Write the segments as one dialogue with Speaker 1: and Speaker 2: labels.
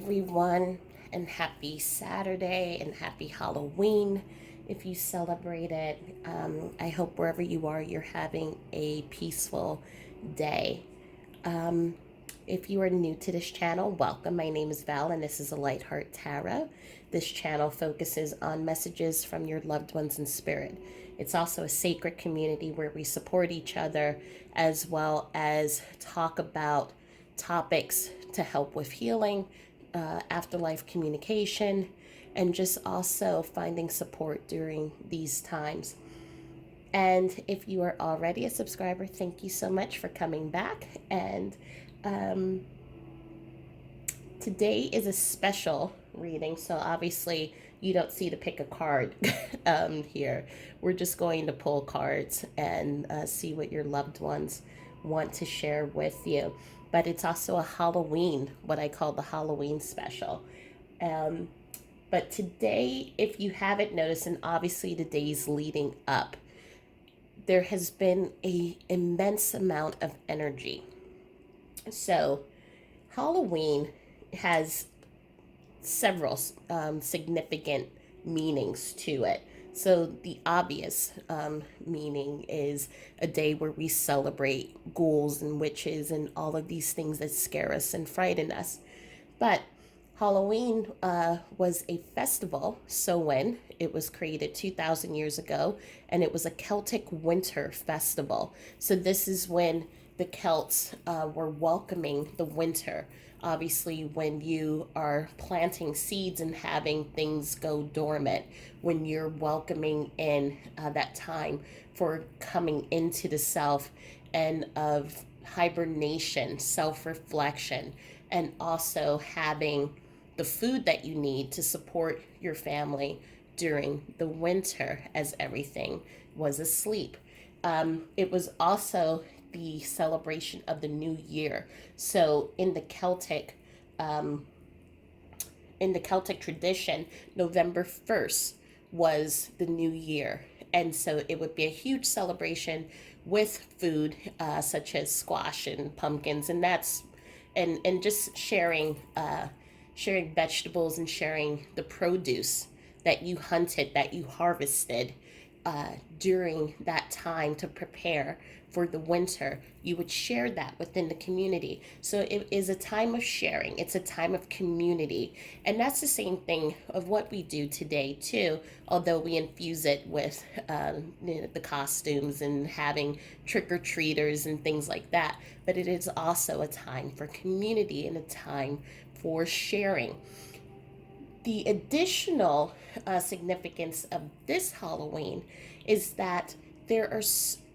Speaker 1: everyone, and happy Saturday and happy Halloween if you celebrate it. I hope wherever you are, you're having a peaceful day. Um, if you are new to this channel, welcome. My name is Val, and this is a Light Heart Tarot. This channel focuses on messages from your loved ones in spirit. It's also a sacred community where we support each other as well as talk about topics to help with healing, afterlife communication, and just also finding support during these times. And if you are already a subscriber, thank you so much for coming back. And um, today is a special reading, so obviously you don't see to pick a card here. We're just going to pull cards and see what your loved ones want to share with you. But it's also a Halloween, what I call the Halloween special. Um, but today, if you haven't noticed, and obviously the days leading up, there has been a immense amount of energy. So Halloween has several significant meanings to it. So the obvious meaning is a day where we celebrate ghouls and witches and all of these things that scare us and frighten us. But Halloween was a festival, Samhain. It was created 2,000 years ago, and it was a Celtic winter festival. So this is when the Celts were welcoming the winter. Obviously, when you are planting seeds and having things go dormant, when you're welcoming in that time for coming into the self and of hibernation, self reflection, and also having the food that you need to support your family during the winter as everything was asleep. It was also the celebration of the new year. So um, in the Celtic tradition, November 1st was the new year. And so it would be a huge celebration with food such as squash and pumpkins, and just sharing vegetables and sharing the produce that you hunted, that you harvested during that time to prepare for the winter. You would share that within the community. So it is a time of sharing, it's a time of community. And that's the same thing of what we do today, too, although we infuse it with the costumes and having trick or treaters and things like that. But it is also a time for community and a time for sharing. The additional significance of this Halloween is that there are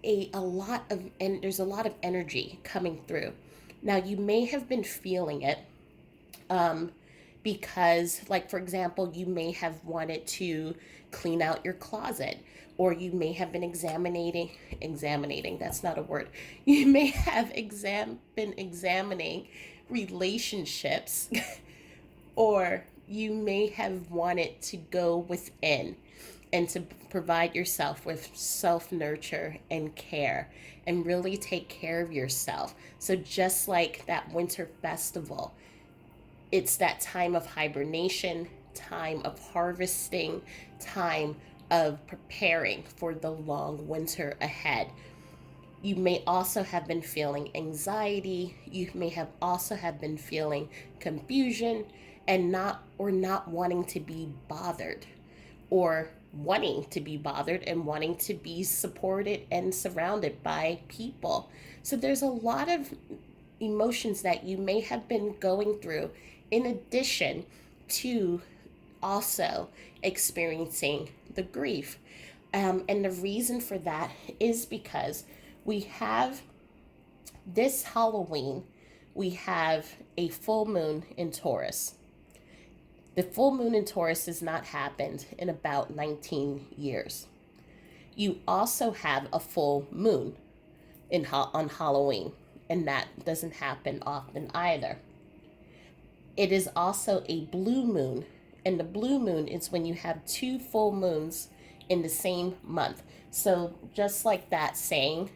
Speaker 1: a lot of and there's a lot of energy coming through. Now you may have been feeling it um, because, like for example, you may have wanted to clean out your closet, or you may have been examining. That's not a word. You may have been examining relationships or you may have wanted to go within and to provide yourself with self nurture and care and really take care of yourself. So, just like that winter festival, it's that time of hibernation, time of harvesting, time of preparing for the long winter ahead. You may also have been feeling anxiety. You may have also have been feeling confusion and not wanting to be bothered, or wanting to be bothered and wanting to be supported and surrounded by people. So there's a lot of emotions that you may have been going through in addition to also experiencing the grief. And the reason for that is because we have this Halloween, we have a full moon in Taurus. The full moon in Taurus has not happened in about 19 years. You also have a full moon on Halloween, and that doesn't happen often either. It is also a blue moon, and the blue moon is when you have two full moons in the same month. So, just like that saying,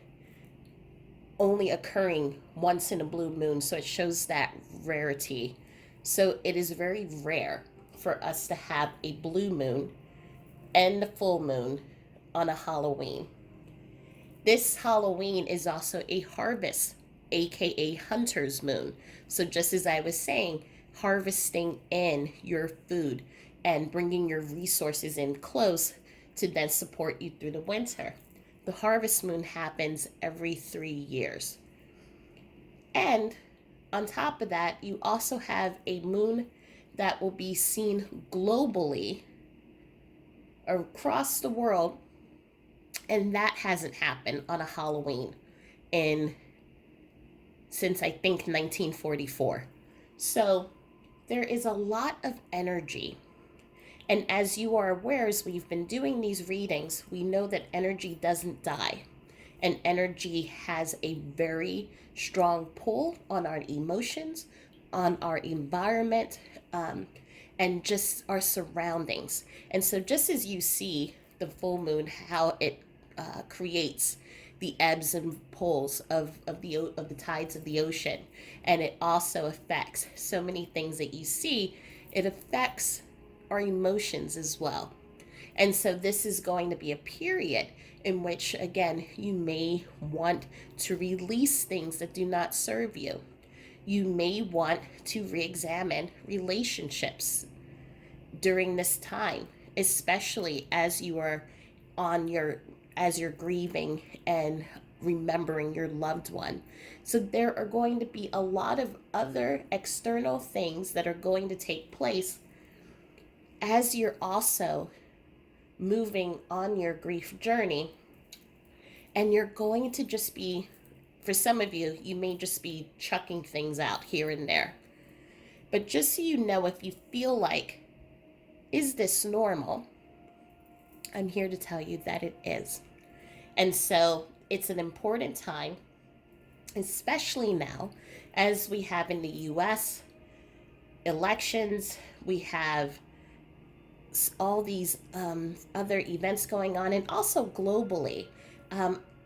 Speaker 1: only occurring once in a blue moon, so it shows that rarity So it is very rare for us to have a blue moon and the full moon on a Halloween. This Halloween is also a harvest, aka hunter's moon. So, just as I was saying, harvesting in your food and bringing your resources in close to then support you through the winter. The harvest moon happens every 3 years. And on top of that, you also have a moon that will be seen globally across the world, and that hasn't happened on a Halloween in since I think 1944. So there is a lot of energy. And as you are aware, as we've been doing these readings, we know that energy doesn't die. And energy has a very strong pull on our emotions, on our environment, and just our surroundings. And so, just as you see the full moon, how it creates the ebbs and pulls of the tides of the ocean, and it also affects so many things that you see. It affects our emotions as well. And so this is going to be a period in which, again, you may want to release things that do not serve you. You may want to re examine relationships during this time, especially as you are on your as you're grieving and remembering your loved one. So there are going to be a lot of other external things that are going to take place as you're also moving on your grief journey. And you're going to just be, for some of you, you may just be chucking things out here and there. But just so you know, if you feel like, is this normal? I'm here to tell you that it is. And so it's an important time, especially now, as we have in the US elections, we have all these other events going on, and also globally.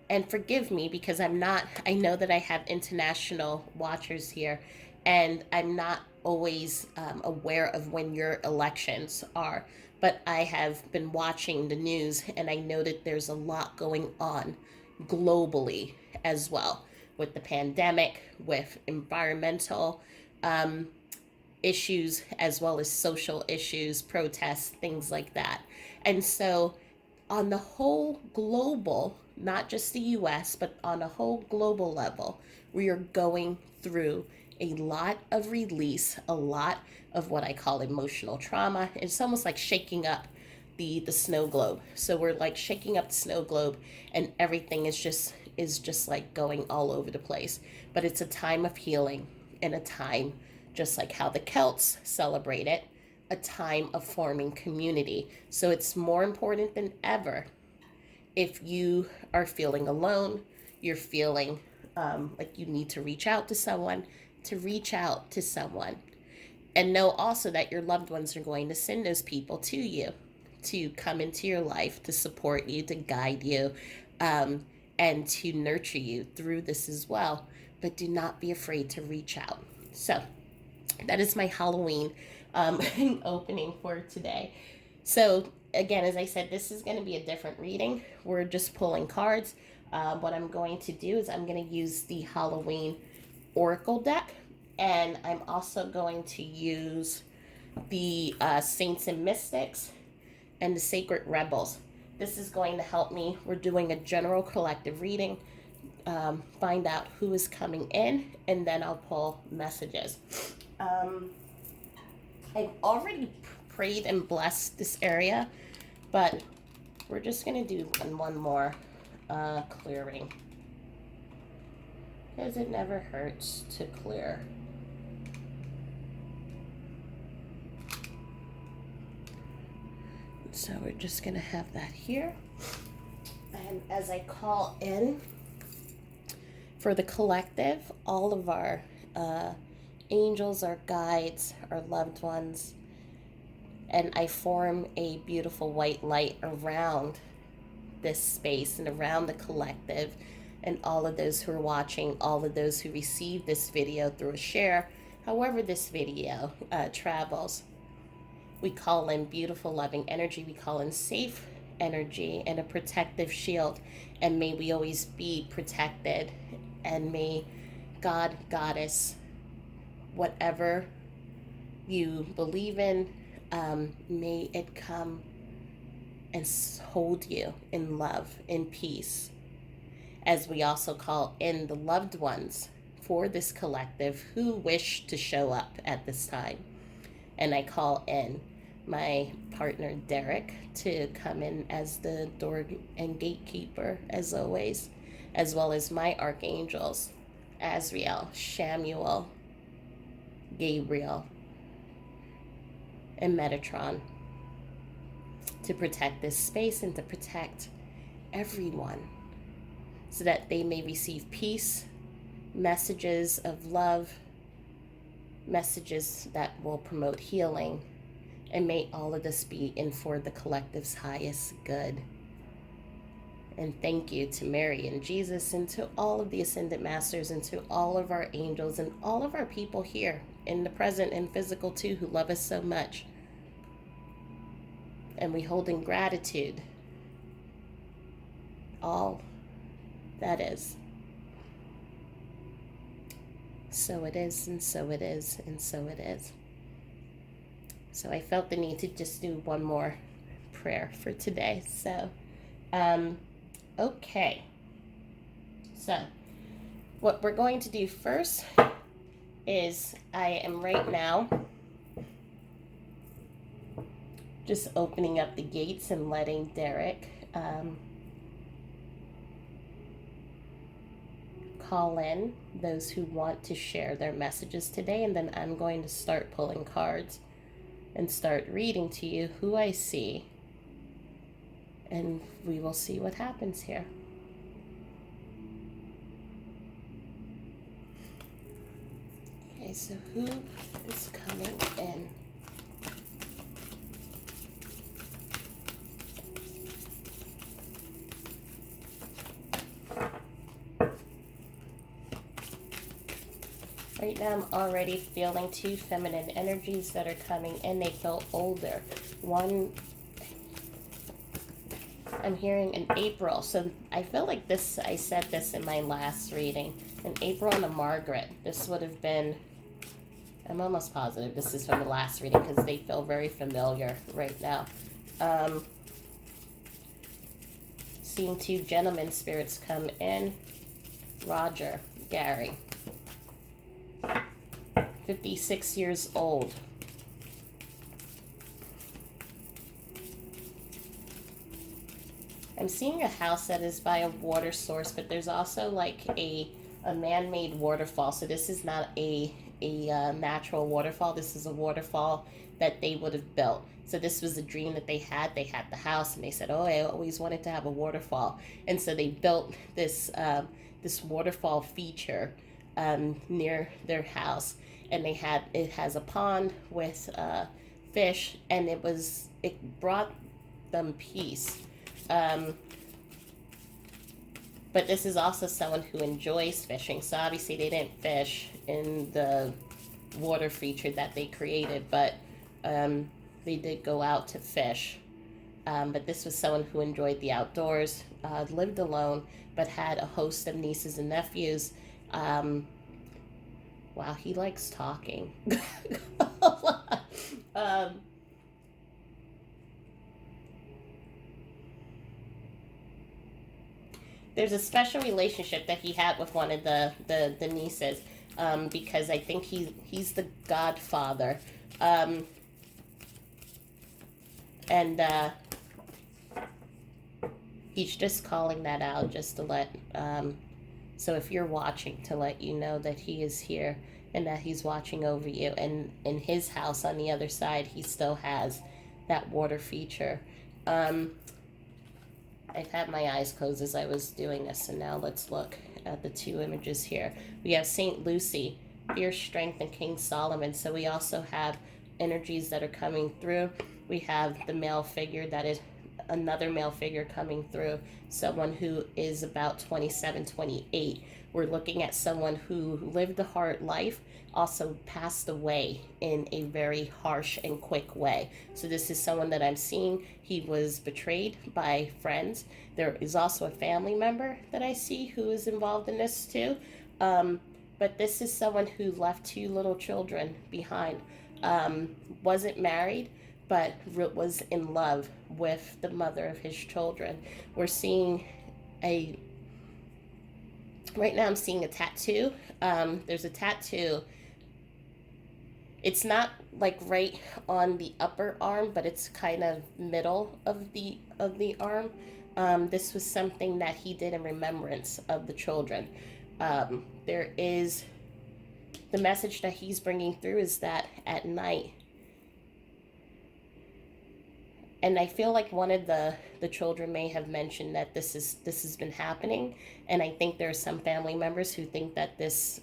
Speaker 1: And forgive me because I know that I have international watchers here, and I'm not always aware of when your elections are. But I have been watching the news, and I know that there's a lot going on globally as well, with the pandemic, with environmental issues, as well as social issues, protests, things like that. And so, on the whole global, not just the US, but on a whole global level, we are going through a lot of release, a lot of what I call emotional trauma. It's almost like shaking up the snow globe. So we're like shaking up the snow globe, and everything is just like going all over the place. But it's a time of healing, and a time, just like how the Celts celebrate it, a time of forming community. So it's more important than ever, if you are feeling alone, you're feeling like you need to reach out to someone, to reach out to someone. And know also that your loved ones are going to send those people to you to come into your life, to support you, to guide you, and to nurture you through this as well. But do not be afraid to reach out. So that is my Halloween opening for today. So again, as I said, this is going to be a different reading. We're just pulling cards. What I'm going to do is I'm going to use the Halloween Oracle deck, and I'm also going to use the Saints and Mystics and the Sacred Rebels. This is going to help me. We're doing a general collective reading, find out who is coming in, and then I'll pull messages. I've already prayed and blessed this area, but we're just going to do one more clearing, because it never hurts to clear. So we're just going to have that here. And as I call in for the collective, all of our angels, our guides, our loved ones, and I form a beautiful white light around this space and around the collective, and all of those who are watching, all of those who receive this video through a share, However this video travels, we call in beautiful, loving energy. We call in safe energy and a protective shield. And may we always be protected. And may God, Goddess, whatever you believe in, may it come and hold you in love, in peace. As we also call in the loved ones for this collective who wish to show up at this time. And I call in my partner Derek to come in as the door and gatekeeper, as always, as well as my archangels, Azrael, Shamuel, Gabriel, and Metatron, to protect this space and to protect everyone so that they may receive peace, messages of love, messages that will promote healing, and may all of this be in for the collective's highest good. And thank you to Mary and Jesus and to all of the Ascended Masters and to all of our angels and all of our people here in the present and physical too who love us so much. And we hold in gratitude all that is. So it is, and so it is, and so it is. So I felt the need to just do one more prayer for today. So, okay. So, what we're going to do first is I am right now just opening up the gates and letting Derek call in those who want to share their messages today, and then I'm going to start pulling cards and start reading to you who I see, and we will see what happens here. Okay, so who is coming in? Right now I'm already feeling two feminine energies that are coming in. They feel older. One, I'm hearing in April. So I feel like this, I said this in my last reading. An April and a Margaret. This would have been, I'm almost positive this is from the last reading because they feel very familiar right now. Seeing two gentlemen spirits come in. Roger, Gary. 56 years old. I'm seeing a house that is by a water source, but there's also like a man-made waterfall. So this is not a natural waterfall. This is a waterfall that they would have built. So this was a dream that they had. They had the house and they said, oh, I always wanted to have a waterfall. And so they built this this waterfall feature near their house. And it has a pond with fish, and it brought them peace. But this is also someone who enjoys fishing. So obviously they didn't fish in the water feature that they created, but they did go out to fish. But this was someone who enjoyed the outdoors, lived alone, but had a host of nieces and nephews. Wow, he likes talking. There's a special relationship that he had with one of the nieces, because I think he's the godfather. And he's just calling that out just to let... So if you're watching, to let you know that he is here and that he's watching over you. And in his house on the other side, he still has that water feature. I've had my eyes closed as I was doing this, and now let's look at the two images here. We have Saint Lucy, fierce strength, and King Solomon. So we also have energies that are coming through. We have the male figure that is another male figure coming through, someone who is about 27, 28. We're looking at someone who lived a hard life, also passed away in a very harsh and quick way. So this is someone that I'm seeing. He was betrayed by friends. There is also a family member that I see who is involved in this too. But this is someone who left two little children behind. Wasn't married, but was in love with the mother of his children. We're seeing right now I'm seeing a tattoo. There's a tattoo. It's not like right on the upper arm, but it's kind of middle of the arm. This was something that he did in remembrance of the children. There is the message that he's bringing through is that at night, and I feel like one of the children may have mentioned that this has been happening, and I think there are some family members who think that this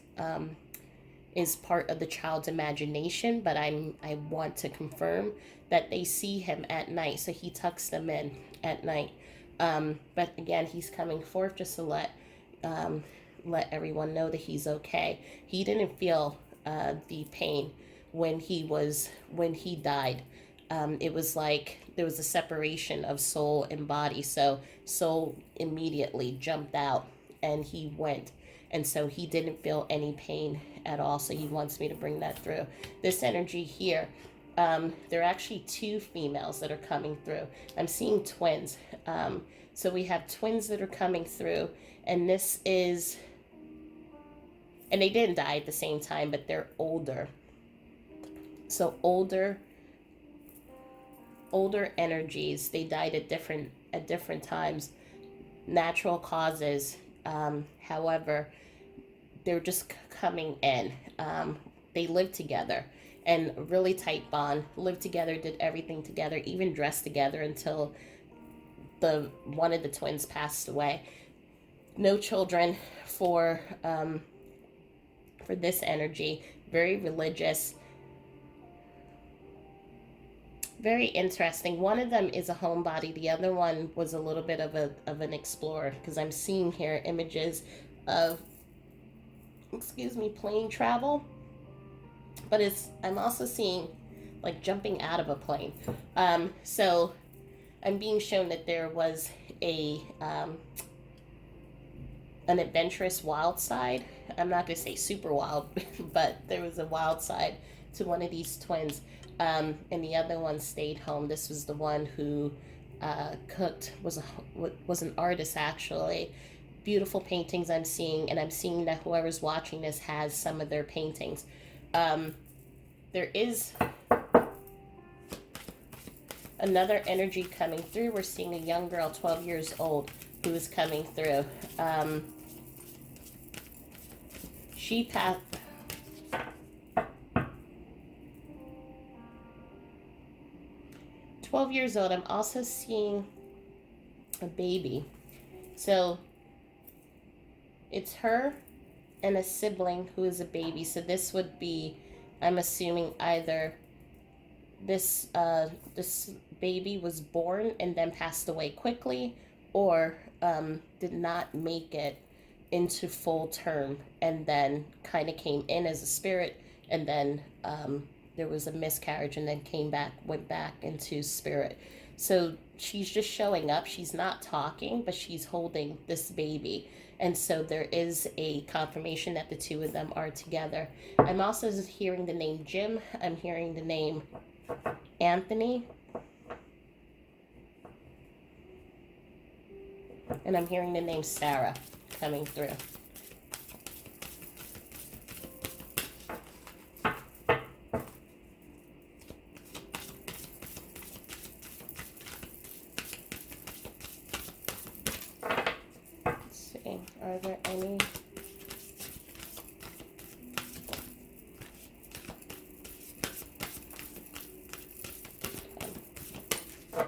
Speaker 1: is part of the child's imagination, but I want to confirm that they see him at night, so he tucks them in at night. But again, he's coming forth just to let everyone know that he's okay. He didn't feel the pain when he died. It was like there was a separation of soul and body, so soul immediately jumped out and he went, and so he didn't feel any pain at all. So he wants me to bring that through. This energy here, there are actually two females that are coming through. I'm seeing twins. So we have twins that are coming through, and this is, and they didn't die at the same time, but they're older. So older energies. They died at different times, natural causes. However, they're just coming in. They lived together and really tight bond. Lived together, did everything together, even dressed together until one of the twins passed away. No children for this energy. Very religious. Very interesting. One of them is a homebody. The other one was a little bit of an explorer, because I'm seeing here images of, plane travel. But I'm also seeing like jumping out of a plane. So I'm being shown that there was an adventurous wild side. I'm not going to say super wild, but there was a wild side to one of these twins. And the other one stayed home. This was the one who cooked, was an artist actually. Beautiful paintings I'm seeing, and I'm seeing that whoever's watching this has some of their paintings. There is another energy coming through. We're seeing a young girl, 12 years old, who is coming through. She passed. 12 years old. I'm also seeing a baby. So it's her and a sibling who is a baby. So this would be, I'm assuming, either this baby was born and then passed away quickly, or did not make it into full term and then kind of came in as a spirit, and then there was a miscarriage and then went back into spirit. So she's just showing up. She's not talking, but she's holding this baby. And so there is a confirmation that the two of them are together. I'm also hearing the name Jim. I'm hearing the name Anthony. And I'm hearing the name Sarah coming through. Are there any? Are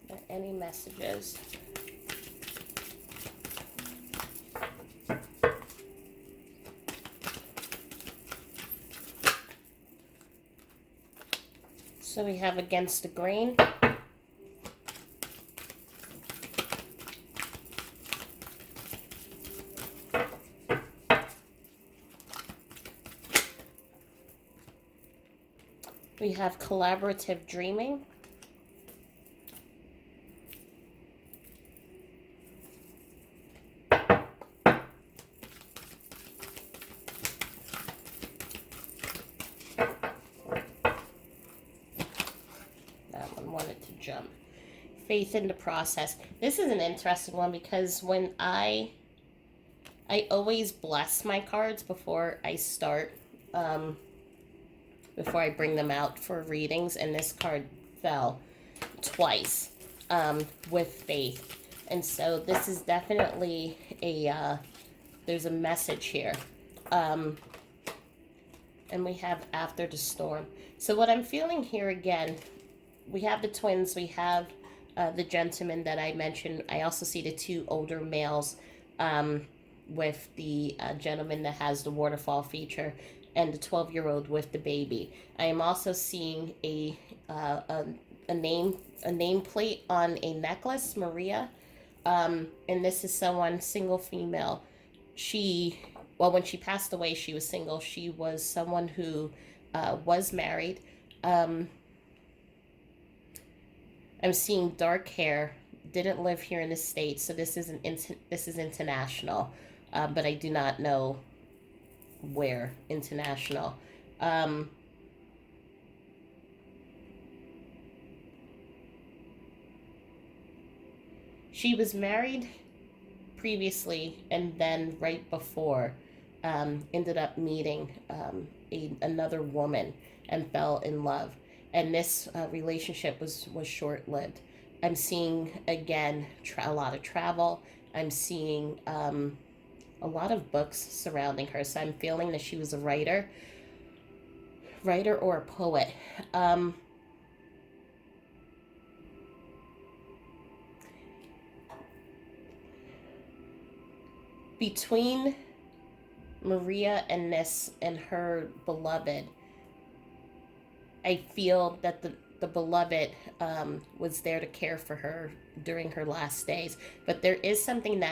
Speaker 1: there any messages? So we have Against the Grain. We have Collaborative Dreaming. That one wanted to jump. Faith in the Process. This is an interesting one because when I always bless my cards before I start, before I bring them out for readings, and this card fell twice, with faith. And so this is definitely there's a message here. And we have After the Storm. So what I'm feeling here again, we have the twins, we have the gentleman that I mentioned. I also see the two older males, with the gentleman that has the waterfall feature and the 12-year-old with the baby. I am also seeing a nameplate on a necklace, Maria, and this is someone, single female. When she passed away, she was single. She was someone who was married. I'm seeing dark hair. Didn't live here in the States, so this is international, but I do not know where international. She was married previously, and then right before, ended up meeting another woman and fell in love. And this relationship was short lived. I'm seeing again a lot of travel. I'm seeing a lot of books surrounding her. So I'm feeling that she was a writer or a poet. Between Maria and her beloved, I feel that the beloved was there to care for her during her last days. But there is something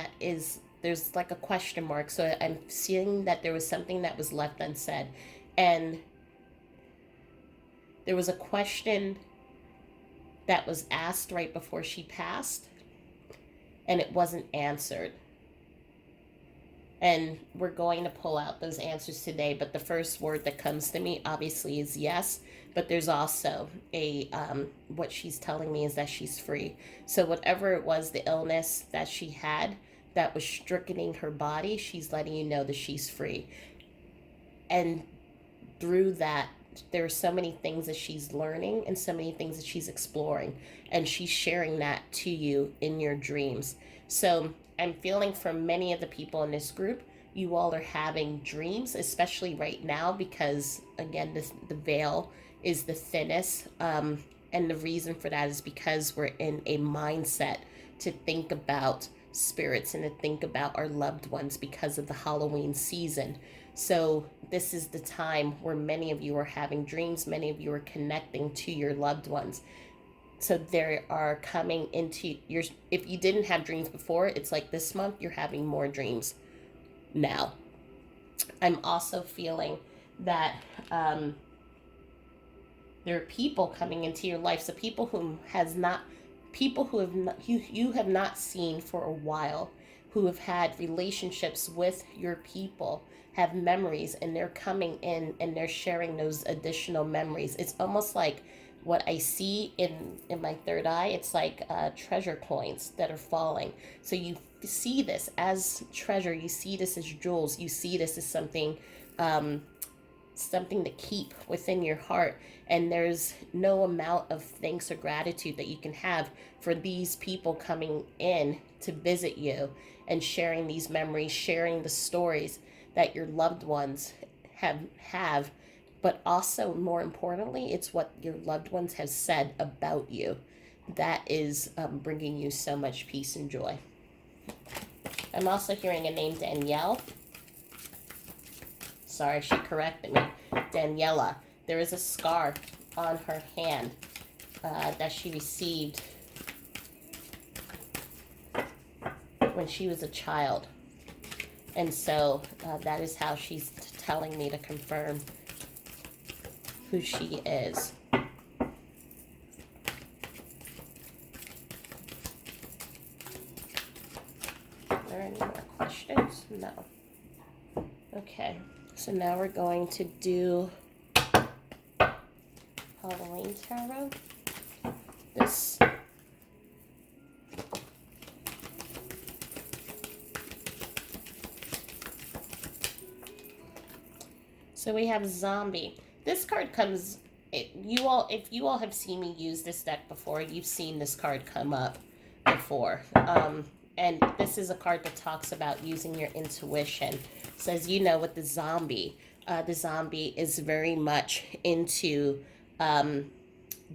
Speaker 1: there's like a question mark. So I'm seeing that there was something that was left unsaid. And there was a question that was asked right before she passed, and it wasn't answered. And we're going to pull out those answers today, but the first word that comes to me obviously is yes. But there's also what she's telling me is that she's free. So whatever it was, the illness that she had that was stricken her body, she's letting you know that she's free. And through that, there are so many things that she's learning and so many things that she's exploring, and she's sharing that to you in your dreams. So I'm feeling from many of the people in this group, you all are having dreams, especially right now, because again, the veil is the thinnest. And the reason for that is because we're in a mindset to think about spirits and to think about our loved ones because of the Halloween season. So this is the time where many of you are having dreams, many of you are connecting to your loved ones. So they are coming into your, if you didn't have dreams before, it's like this month you're having more dreams now. I'm also feeling that there are people coming into your life. So people who have not you have not seen for a while, who have had relationships with your people, have memories, and they're coming in and they're sharing those additional memories. It's almost like what I see in my third eye. It's like treasure coins that are falling. So you see this as treasure, you see this as jewels, you see this as something something to keep within your heart. And there's no amount of thanks or gratitude that you can have for these people coming in to visit you and sharing these memories, sharing the stories that your loved ones have, but also more importantly, it's what your loved ones have said about you that is bringing you so much peace and joy. I'm also hearing a name, Danielle. Sorry, she corrected me. Daniela. There is a scar on her hand that she received when she was a child. And so that is how she's telling me to confirm who she is. Are there any more questions? No. Okay, so now we're going to do Halloween Tarot. This so we have Zombie. This card comes, if you all have seen me use this deck before, you've seen this card come up before. And this is a card that talks about using your intuition. So as you know, with the zombie is very much into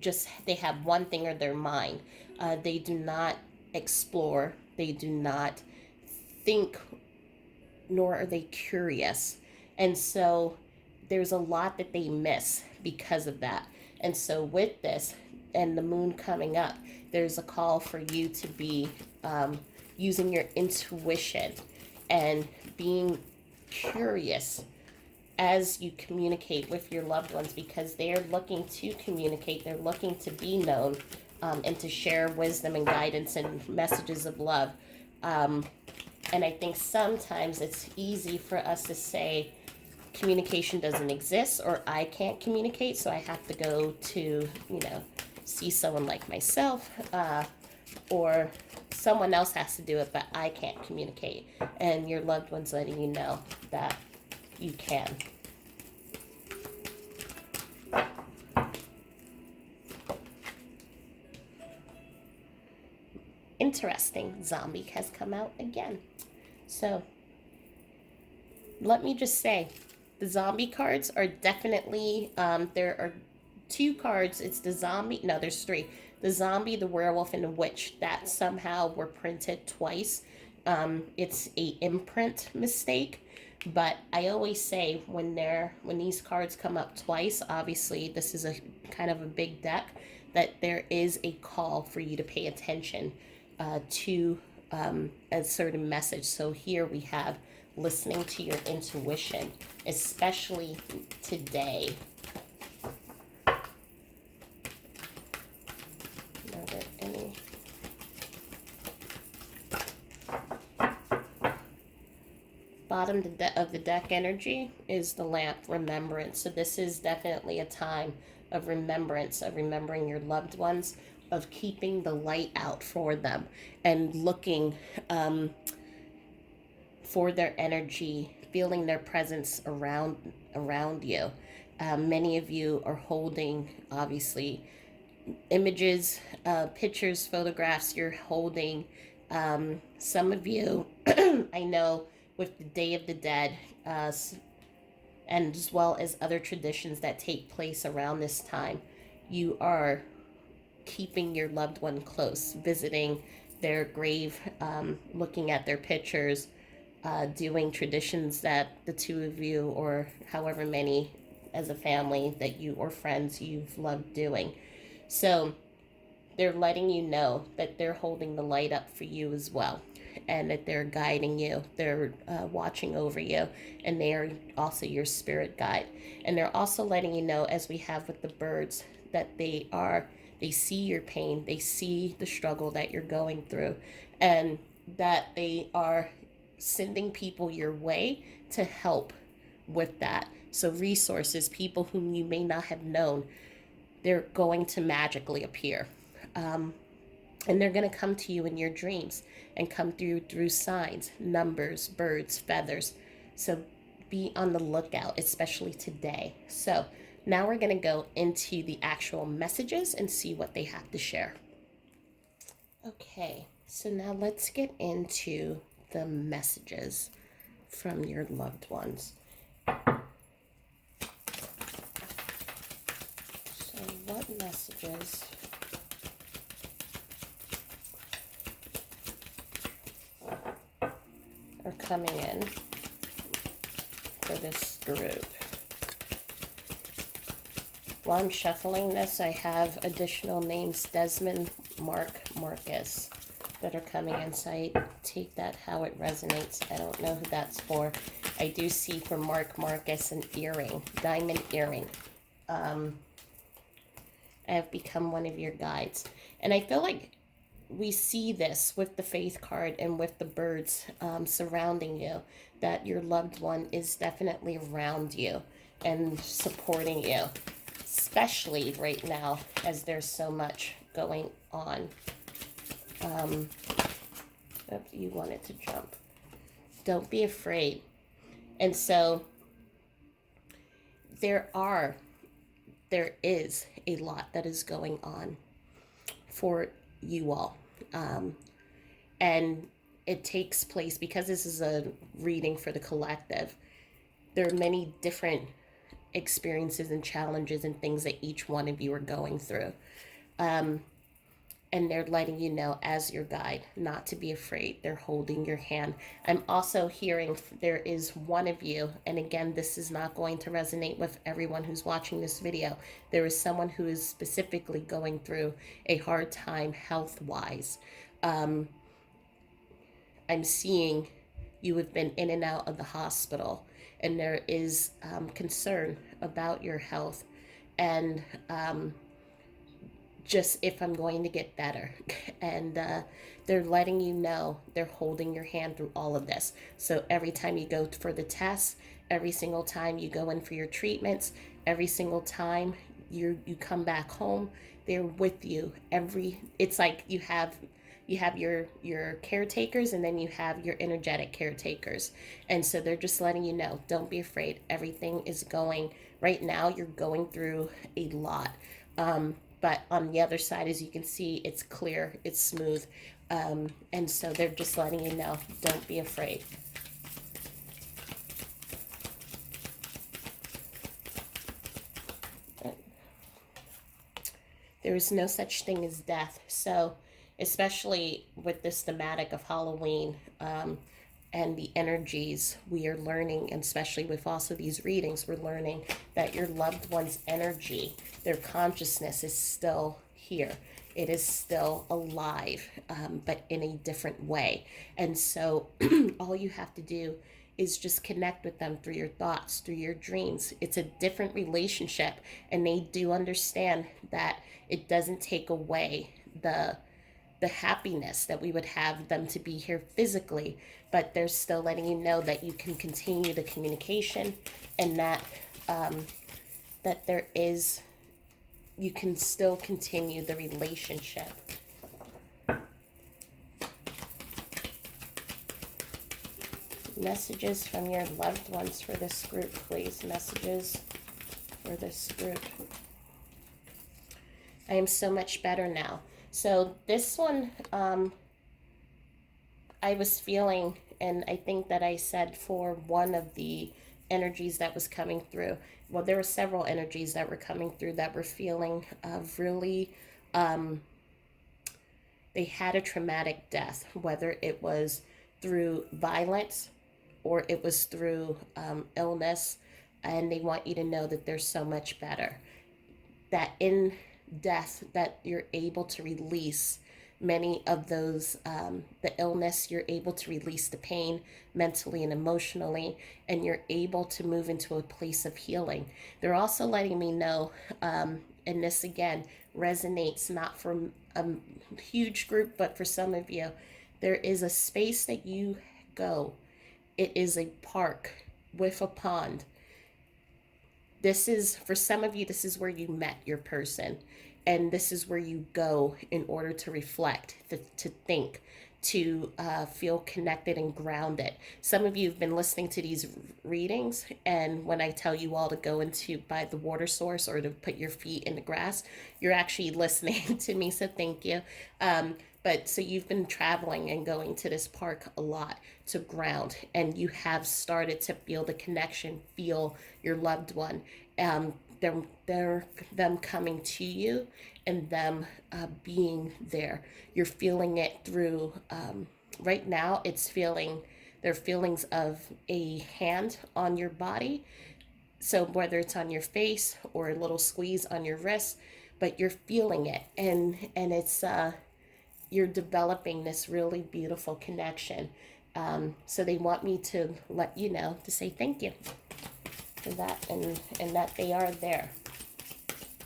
Speaker 1: just, they have one thing in their mind. They do not explore, they do not think, nor are they curious. And so there's a lot that they miss because of that. And so with this and the moon coming up, there's a call for you to be using your intuition and being curious as you communicate with your loved ones, because they're looking to communicate, they're looking to be known, and to share wisdom and guidance and messages of love. And I think sometimes it's easy for us to say communication doesn't exist, or I can't communicate, so I have to go to, see someone like myself, or someone else has to do it, but I can't communicate. And your loved one's letting you know that you can. Interesting, Zombie has come out again. So let me just say, the zombie cards are definitely, there are two cards. It's the zombie, no, there's three. The zombie, the werewolf, and the witch that somehow were printed twice. It's a imprint mistake. But I always say when these cards come up twice, obviously this is a kind of a big deck, that there is a call for you to pay attention to a certain message. So here we have listening to your intuition, especially today. Are there any? Bottom of the deck energy is the lamp, remembrance. So this is definitely a time of remembrance, of remembering your loved ones, of keeping the light out for them, and looking for their energy, feeling their presence around you. Many of you are holding, obviously, images, pictures, photographs. You're holding, some of you, I know, with the Day of the Dead, and as well as other traditions that take place around this time, you are keeping your loved one close, visiting their grave, looking at their pictures, doing traditions that the two of you, or however many as a family that you or friends you've loved doing. So they're letting you know that they're holding the light up for you as well, and that they're guiding you, they're watching over you, and they are also your spirit guide. And they're also letting you know, as we have with the birds, that they see your pain, they see the struggle that you're going through, and that they are sending people your way to help with that. So resources, people whom you may not have known, they're going to magically appear. And they're going to come to you in your dreams and come through signs, numbers, birds, feathers. So be on the lookout, especially today. So now we're going to go into the actual messages and see what they have to share. Okay, so now let's get into the messages from your loved ones. So what messages are coming in for this group? While I'm shuffling this, I have additional names, Desmond, Mark, Marcus, that are coming in. So I take that how it resonates. I don't know who that's for. I do see for Mark Marcus an earring, diamond earring. I have become one of your guides. And I feel like we see this with the faith card and with the birds surrounding you, that your loved one is definitely around you and supporting you, especially right now as there's so much going on. You wanted to jump. Don't be afraid. And so there is a lot that is going on for you all. And it takes place because this is a reading for the collective. There are many different experiences and challenges and things that each one of you are going through. And they're letting you know as your guide not to be afraid. They're holding your hand. I'm also hearing there is one of you, and again, this is not going to resonate with everyone who's watching this video. There is someone who is specifically going through a hard time health-wise. I'm seeing you have been in and out of the hospital, and there is concern about your health and just if I'm going to get better. And they're letting you know, they're holding your hand through all of this. So every time you go for the tests, every single time you go in for your treatments, every single time you come back home, they're with you. It's like you have your caretakers, and then you have your energetic caretakers. And so they're just letting you know, don't be afraid. Everything is going right now. You're going through a lot. But on the other side, as you can see, it's clear, it's smooth. And so they're just letting you know, don't be afraid. There is no such thing as death. So especially with this thematic of Halloween, and the energies we are learning, and especially with also these readings, we're learning that your loved one's energy, their consciousness is still here. It is still alive, but in a different way. And so all you have to do is just connect with them through your thoughts, through your dreams. It's a different relationship, and they do understand that it doesn't take away the happiness that we would have them to be here physically, but they're still letting you know that you can continue the communication, and that that you can still continue the relationship. Messages from your loved ones for this group, please. Messages for this group. I am so much better now. So this one, I was feeling, and I think that I said for one of the energies that was coming through, well, there were several energies that were coming through that were feeling really, they had a traumatic death, whether it was through violence or it was through illness, and they want you to know that they're so much better. That in death, that you're able to release many of those, the illness, you're able to release the pain mentally and emotionally, and you're able to move into a place of healing. They're also letting me know, and this again resonates not from a huge group, but for some of you, there is a space that you go. It is a park with a pond. This is, for some of you, this is where you met your person. And this is where you go in order to reflect, to think, to feel connected and grounded. Some of you have been listening to these readings, and when I tell you all to go into by the water source or to put your feet in the grass, you're actually listening to me, so thank you. But so you've been traveling and going to this park a lot to ground, and you have started to feel the connection, feel your loved one. Them coming to you, and them being there. You're feeling it through, right now it's feeling, there are feelings of a hand on your body, So whether it's on your face or a little squeeze on your wrist, but you're feeling it, and it's you're developing this really beautiful connection. So they want me to let you know, to say thank you for that, and that they are there.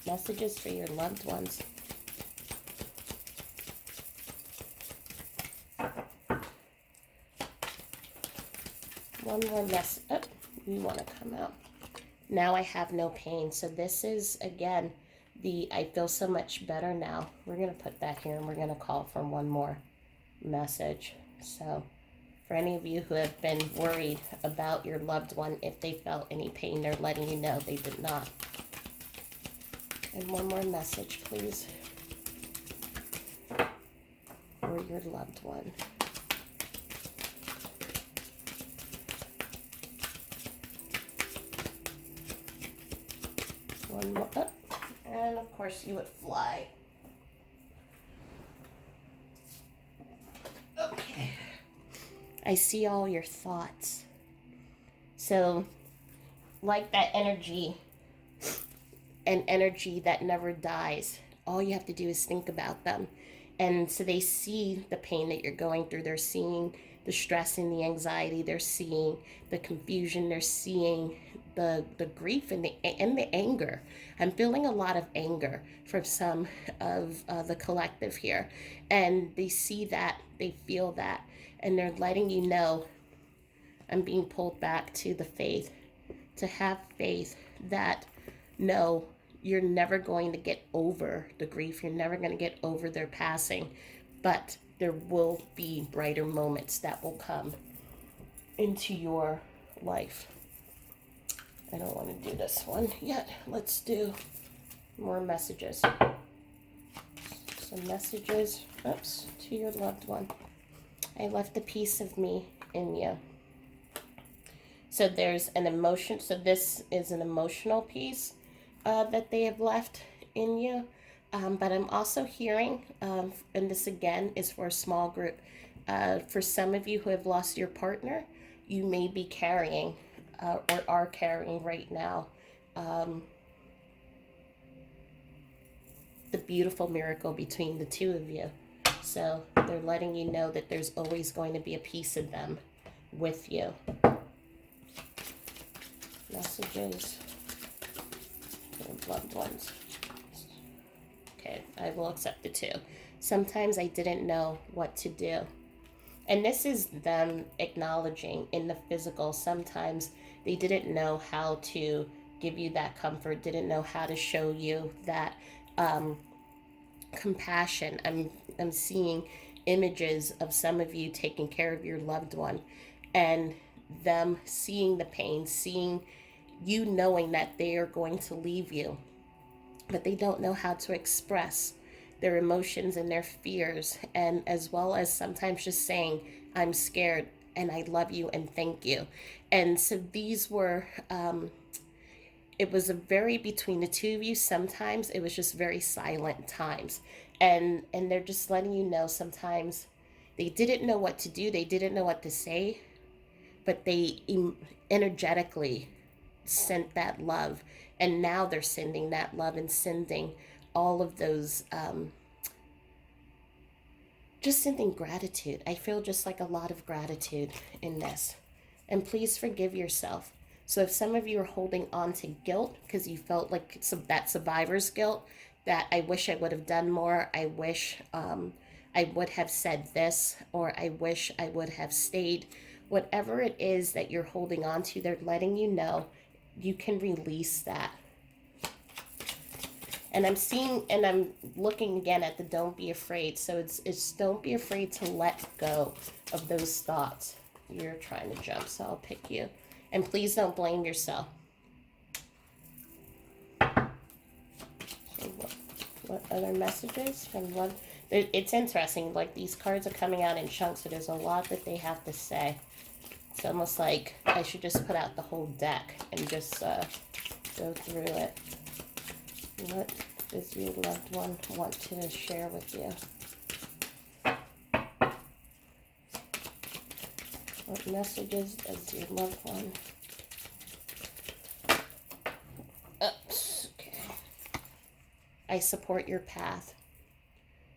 Speaker 1: Messages for your loved ones. One more message. Oh, you want to come out. Now I have no pain. So this is, again, I feel so much better now. We're going to put that here, and we're going to call for one more message. So for any of you who have been worried about your loved one, if they felt any pain, they're letting you know they did not. And one more message, please, for your loved one. One more. Oh, and of course you would fly. Okay. I see all your thoughts. So, like that energy, an energy that never dies, all you have to do is think about them. And so they see the pain that you're going through. They're seeing the stress and the anxiety. They're seeing the confusion. They're seeing the grief and the anger. I'm feeling a lot of anger from some of the collective here. And they see that, they feel that, and they're letting you know, I'm being pulled back to the faith, to have faith that no, you're never going to get over the grief. You're never going to get over their passing, but there will be brighter moments that will come into your life. I don't want to do this one yet. Let's do more messages. Some messages, oops, to your loved one. I left a piece of me in you. So there's an emotion. So this is an emotional piece that they have left in you. But I'm also hearing, and this again is for a small group, for some of you who have lost your partner, you may be carrying or are carrying right now the beautiful miracle between the two of you. So they're letting you know that there's always going to be a piece of them with you. Messages for loved ones. Okay, I will accept the two. Sometimes I didn't know what to do. And this is them acknowledging in the physical. Sometimes they didn't know how to give you that comfort, didn't know how to show you that compassion. I'm seeing images of some of you taking care of your loved one and them seeing the pain, seeing you knowing that they are going to leave you, but they don't know how to express their emotions and their fears, and as well as sometimes just saying, I'm scared and I love you and thank you. And so these were, it was a very, between the two of you, sometimes it was just very silent times. And they're just letting you know sometimes they didn't know what to do, they didn't know what to say, but they energetically sent that love, and now they're sending that love and sending all of those just sending gratitude. I feel just like a lot of gratitude in this. And please forgive yourself. So if some of you are holding on to guilt because you felt like that survivor's guilt, that I wish I would have done more, I wish I would have said this, or I wish I would have stayed, whatever it is that you're holding on to, they're letting you know you can release that. And I'm seeing, and I'm looking again at the don't be afraid. So it's don't be afraid to let go of those thoughts. You're trying to jump, so I'll pick you. And please don't blame yourself. So what other messages from one? It's interesting, like these cards are coming out in chunks, so there's a lot that they have to say. It's almost like I should just put out the whole deck and just go through it. What does your loved one want to share with you? What messages does your loved one I support your path.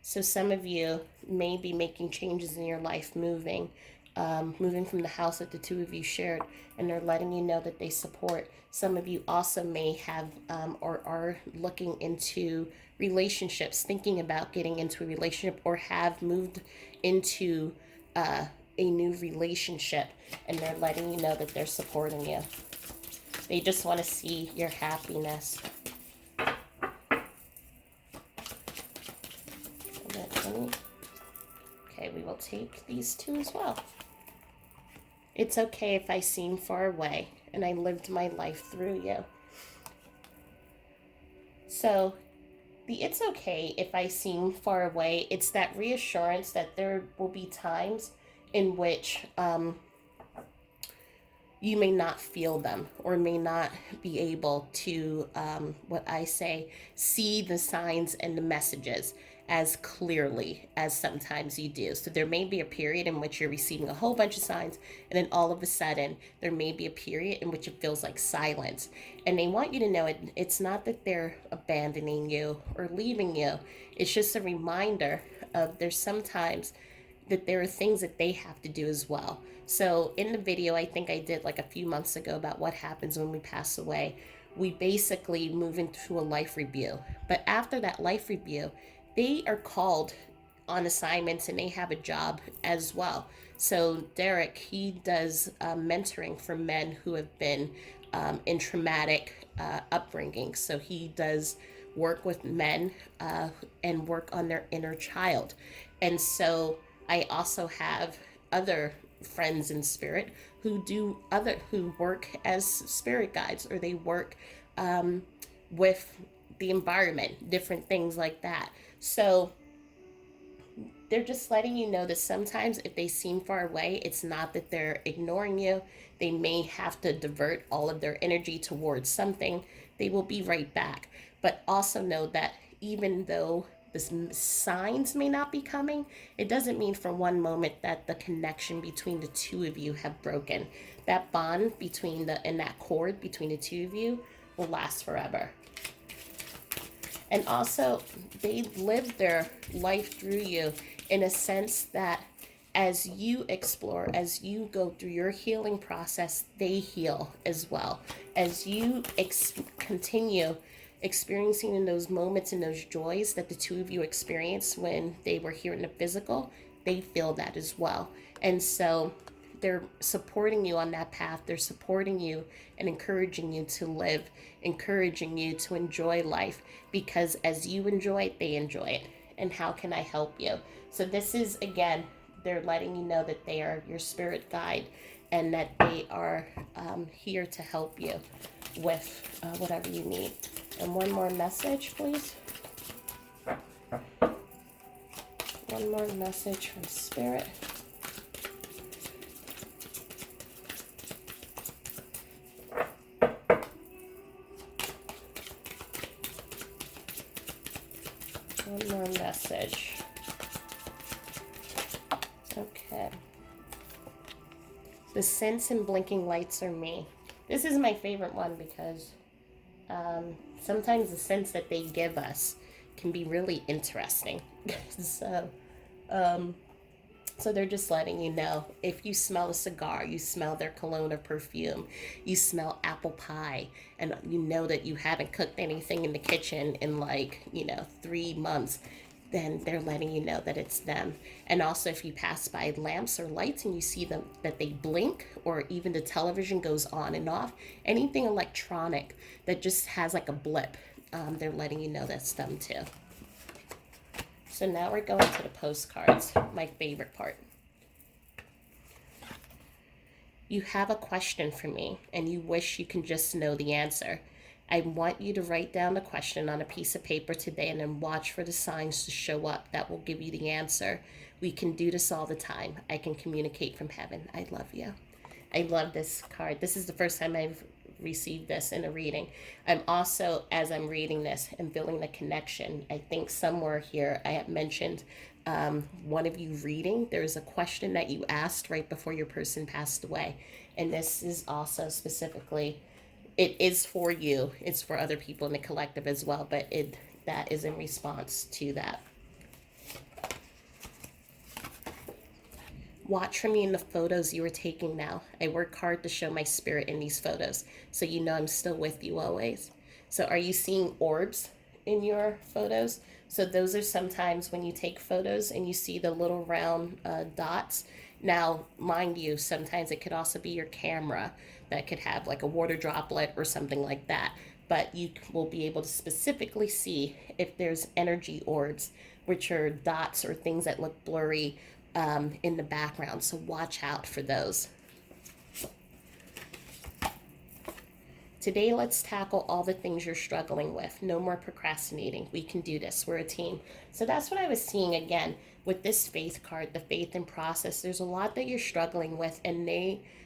Speaker 1: So some of you may be making changes in your life, moving from the house that the two of you shared, and they're letting you know that they support. Some of you also may have or are looking into relationships, thinking about getting into a relationship, or have moved into a new relationship, and they're letting you know that they're supporting you. They just want to see your happiness. Okay, we will take these two as well. It's okay if I seem far away, and I lived my life through you. So, the it's okay if I seem far away, it's that reassurance that there will be times in which you may not feel them, or may not be able to, what I say, see the signs and the messages as clearly as sometimes you do. So there may be a period in which you're receiving a whole bunch of signs, and then all of a sudden there may be a period in which it feels like silence. And they want you to know it's not that they're abandoning you or leaving you. It's just a reminder of there's sometimes that there are things that they have to do as well. So in the video I think I did like a few months ago about what happens when we pass away, we basically move into a life review. But after that life review, they are called on assignments, and they have a job as well. So Derek, he does mentoring for men who have been in traumatic upbringing. So he does work with men and work on their inner child. And so I also have other friends in spirit who work as spirit guides, or they work with the environment, different things like that. So they're just letting you know that sometimes if they seem far away, it's not that they're ignoring you. They may have to divert all of their energy towards something. They will be right back. But also know that even though the signs may not be coming, it doesn't mean for one moment that the connection between the two of you have broken. That bond between and that cord between the two of you will last forever. And also, they lived their life through you in a sense that as you explore, as you go through your healing process, they heal as well. As you continue experiencing in those moments and those joys that the two of you experienced when they were here in the physical, they feel that as well. And so they're supporting you on that path. They're supporting you and encouraging you to live, encouraging you to enjoy life, because as you enjoy it, they enjoy it. And how can I help you? So this is, again, they're letting you know that they are your spirit guide, and that they are here to help you with whatever you need. And one more message, please. One more message from Spirit. One more message. Okay. The sense and blinking lights are me. This is my favorite one because sometimes the sense that they give us can be really interesting. So they're just letting you know, if you smell a cigar, you smell their cologne or perfume, you smell apple pie, and you know that you haven't cooked anything in the kitchen in 3 months, then they're letting you know that it's them. And also, if you pass by lamps or lights and you see them that they blink, or even the television goes on and off, anything electronic that just has like a blip, they're letting you know that's them too. So now we're going to the postcards, my favorite part. You have a question for me, and you wish you can just know the answer. I want you to write down the question on a piece of paper today, and then watch for the signs to show up that will give you the answer. We can do this all the time. I can communicate from heaven. I love you. I love this card. This is the first time I've received this in a reading. I'm also, as I'm reading this and feeling the connection, I think somewhere here I have mentioned one of you reading. There's a question that you asked right before your person passed away. And this is also specifically, it is for you. It's for other people in the collective as well, but it that is in response to that. Watch for me in the photos you are taking now. I work hard to show my spirit in these photos, so you know I'm still with you always. So are you seeing orbs in your photos? So those are sometimes when you take photos and you see the little round dots. Now, mind you, sometimes it could also be your camera that could have like a water droplet or something like that. But you will be able to specifically see if there's energy orbs, which are dots or things that look blurry in the background. So watch out for those. Today, let's tackle all the things you're struggling with. No more procrastinating. We can do this. We're a team. So that's what I was seeing again with this faith card, the faith and process. There's a lot that you're struggling with, and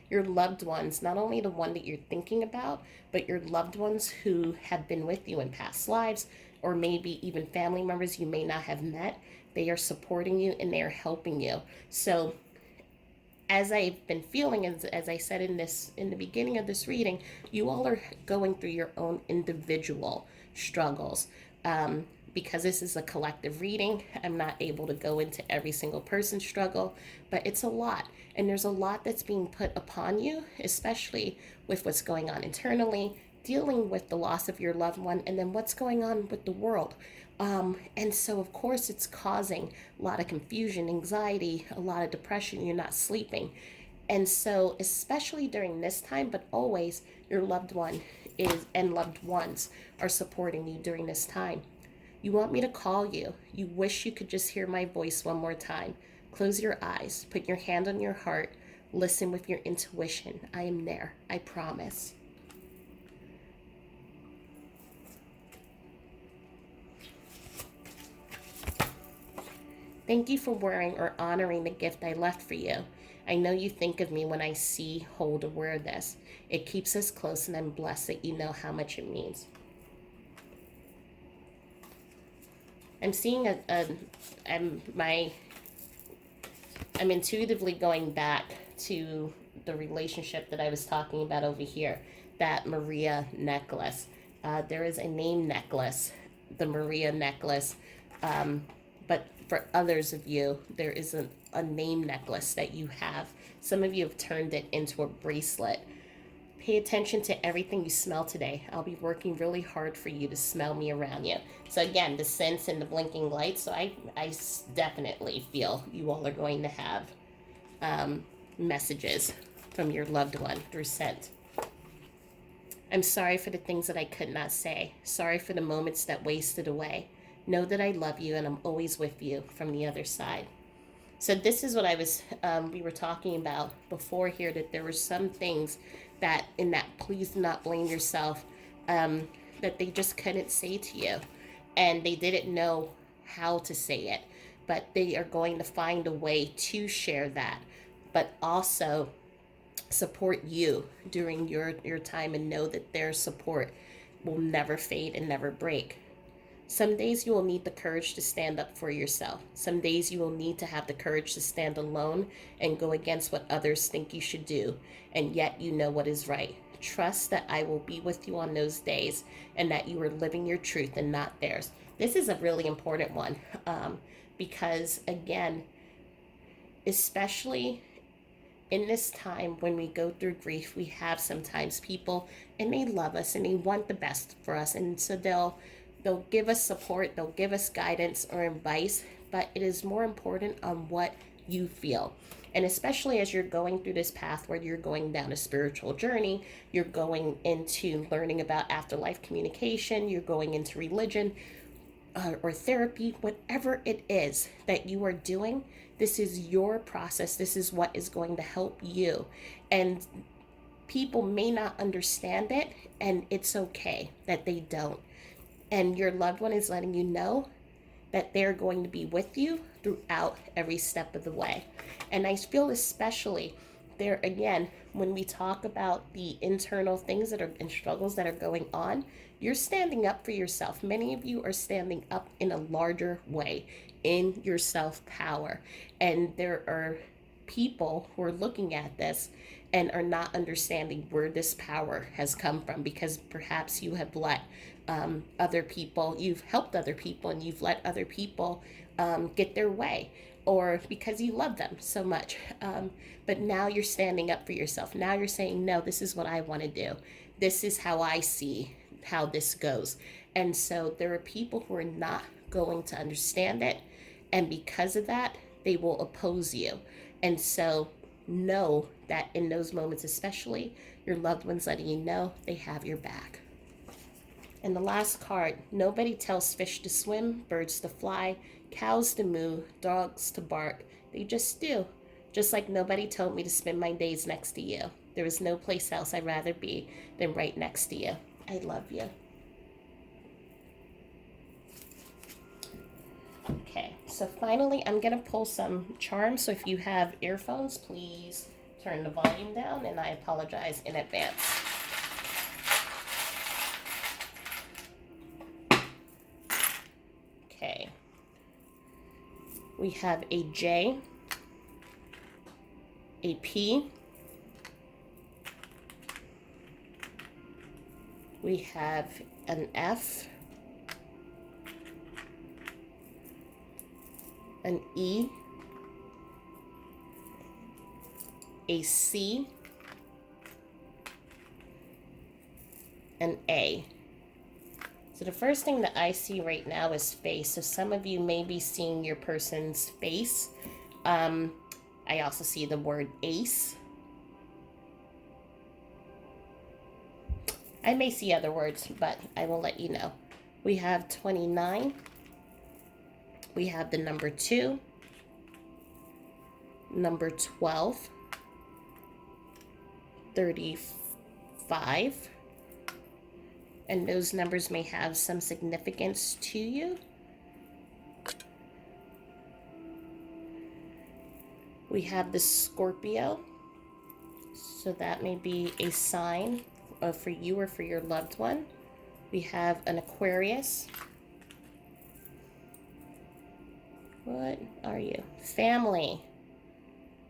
Speaker 1: your loved ones, not only the one that you're thinking about, but your loved ones who have been with you in past lives, or maybe even family members you may not have met. They are supporting you and they are helping you. So as I've been feeling, as I said in the beginning of this reading, you all are going through your own individual struggles. Because this is a collective reading, I'm not able to go into every single person's struggle, but it's a lot. And there's a lot that's being put upon you, especially with what's going on internally, dealing with the loss of your loved one, and then what's going on with the world. And so, of course, it's causing a lot of confusion, anxiety, a lot of depression. You're not sleeping. And so, especially during this time, but always, your loved one is and loved ones are supporting you during this time. You want me to call you. You wish you could just hear my voice one more time. Close your eyes, put your hand on your heart, listen with your intuition. I am there. I promise. Thank you for wearing or honoring the gift I left for you. I know you think of me when I see, hold, or wear this. It keeps us close, and I'm blessed that you know how much it means. I'm seeing I'm intuitively going back to the relationship that I was talking about over here, that Maria necklace. There is a name necklace, the Maria necklace, but for others of you, there is a name necklace that you have. Some of you have turned it into a bracelet. Pay attention to everything you smell today. I'll be working really hard for you to smell me around you. So again, the scents and the blinking lights. So I definitely feel you all are going to have messages from your loved one through scent. I'm sorry for the things that I could not say. Sorry for the moments that wasted away. Know that I love you and I'm always with you from the other side. So this is what we were talking about before here, that there were some things that in that please do not blame yourself, that they just couldn't say to you. And they didn't know how to say it. But they are going to find a way to share that. But also support you during your time, and know that their support will never fade and never break. Some days you will need the courage to stand up for yourself. Some days you will need to have the courage to stand alone and go against what others think you should do, and yet you know what is right. Trust that I will be with you on those days, and that you are living your truth and not theirs. This is a really important one, because again, especially in this time when we go through grief, we have sometimes people, and they love us and they want the best for us, and so they'll give us support, they'll give us guidance or advice, but it is more important on what you feel. And especially as you're going through this path where you're going down a spiritual journey, you're going into learning about afterlife communication, you're going into religion or therapy, whatever it is that you are doing, this is your process. This is what is going to help you. And people may not understand it, and it's okay that they don't. And your loved one is letting you know that they're going to be with you throughout every step of the way. And I feel especially there, again, when we talk about the internal things that are and struggles that are going on, you're standing up for yourself. Many of you are standing up in a larger way in your self-power. And there are people who are looking at this and are not understanding where this power has come from, because perhaps you have let other people, you've helped other people, and you've let other people get their way, or because you love them so much. But now you're standing up for yourself. Now you're saying, no, this is what I want to do. This is how I see how this goes. And so there are people who are not going to understand it. And because of that, they will oppose you. And so know that in those moments, especially, your loved ones letting you know they have your back. And the last card, nobody tells fish to swim, birds to fly, cows to moo, dogs to bark. They just do. Just like nobody told me to spend my days next to you. There is no place else I'd rather be than right next to you. I love you. Okay, so finally I'm going to pull some charms. So if you have earphones, please turn the volume down, and I apologize in advance. Okay. We have a J, a P, we have an F, an E, a C, an A. So the first thing that I see right now is face. So some of you may be seeing your person's face. I also see the word ace. I may see other words, but I will let you know. We have 29. We have the number 2, number 12, 35, and those numbers may have some significance to you. We have the Scorpio, so that may be a sign for you or for your loved one. We have an Aquarius. What are you? Family.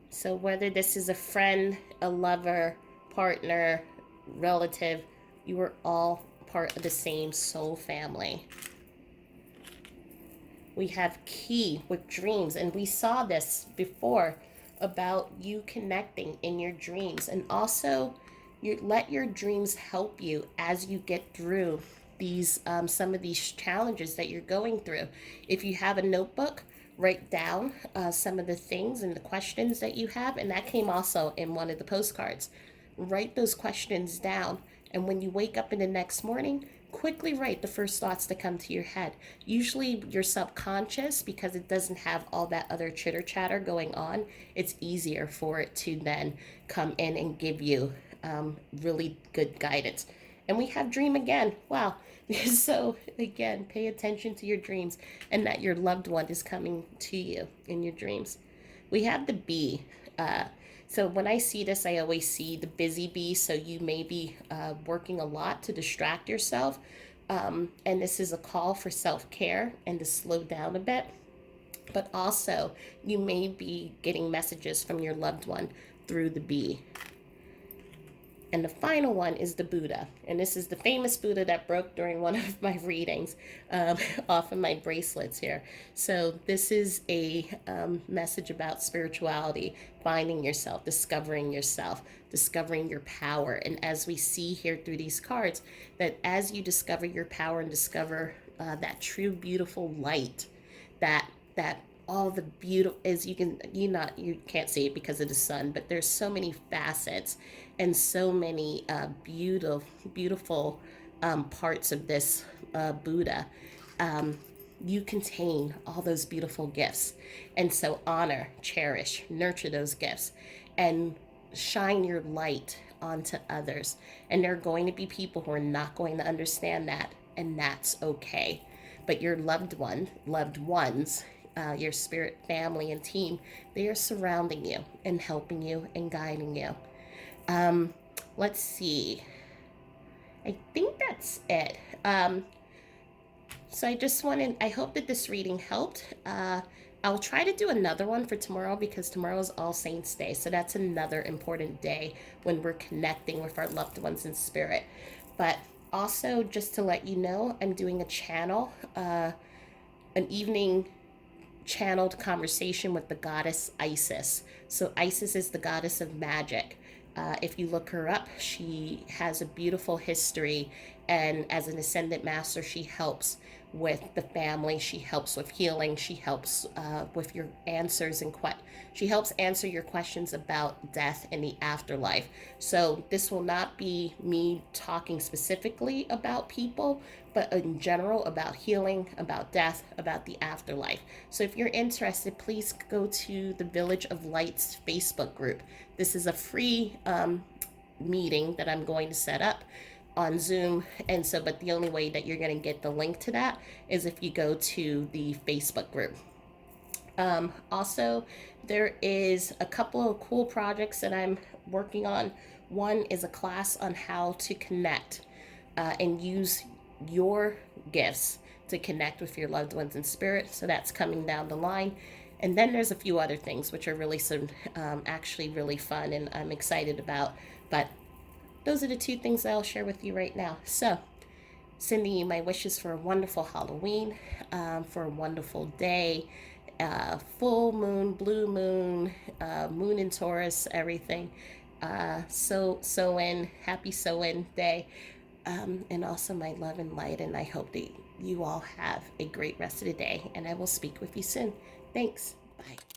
Speaker 1: So whether this is a friend, a lover, partner, relative, you are all part of the same soul family. We have key with dreams, and we saw this before about you connecting in your dreams, and also you let your dreams help you as you get through these some of these challenges that you're going through. If you have a notebook, write down some of the things and the questions that you have, and that came also in one of the postcards. Write those questions down, and when you wake up in the next morning, quickly write the first thoughts that come to your head. Usually your subconscious, because it doesn't have all that other chitter chatter going on, it's easier for it to then come in and give you really good guidance. And we have dream again. Wow. So again, pay attention to your dreams, and that your loved one is coming to you in your dreams. We have the bee. So when I see this, I always see the busy bee. So you may be working a lot to distract yourself. And this is a call for self-care and to slow down a bit. But also, you may be getting messages from your loved one through the bee. And the final one is the Buddha. And this is the famous Buddha that broke during one of my readings off of my bracelets here. So this is a message about spirituality, finding yourself, discovering your power. And as we see here through these cards, that as you discover your power and discover that true, beautiful light, that all the beautiful, as you can't see it because of the sun, but there's so many facets and so many beautiful parts of this Buddha. You contain all those beautiful gifts, and so honor, cherish, nurture those gifts, and shine your light onto others. And there are going to be people who are not going to understand that, and that's okay. But your loved ones, your spirit family and team, they are surrounding you and helping you and guiding you. Let's see. I think that's it. So I hope that this reading helped. I'll try to do another one for tomorrow because tomorrow is All Saints Day. So that's another important day when we're connecting with our loved ones in spirit. But also, just to let you know, I'm doing a channel, an evening channeled conversation with the goddess Isis. So, Isis is the goddess of magic. If you look her up, she has a beautiful history, and as an ascendant master, she helps with the family. She helps with healing. She helps with your answers and she helps answer your questions about death and the afterlife. So this will not be me talking specifically about people, but in general about healing, about death, about the afterlife. So if you're interested, please go to the Village of Lights Facebook group. This is a free meeting that I'm going to set up on Zoom. And so, but the only way that you're going to get the link to that is if you go to the Facebook group. Also, there is a couple of cool projects that I'm working on. One is a class on how to connect and use your gifts to connect with your loved ones in spirit. So that's coming down the line. And then there's a few other things which are really actually really fun and I'm excited about. But those are the two things that I'll share with you right now. So, sending you my wishes for a wonderful Halloween, for a wonderful day, full moon, blue moon, moon in Taurus, everything. Happy Soin day, and also my love and light. And I hope that you all have a great rest of the day. And I will speak with you soon. Thanks. Bye.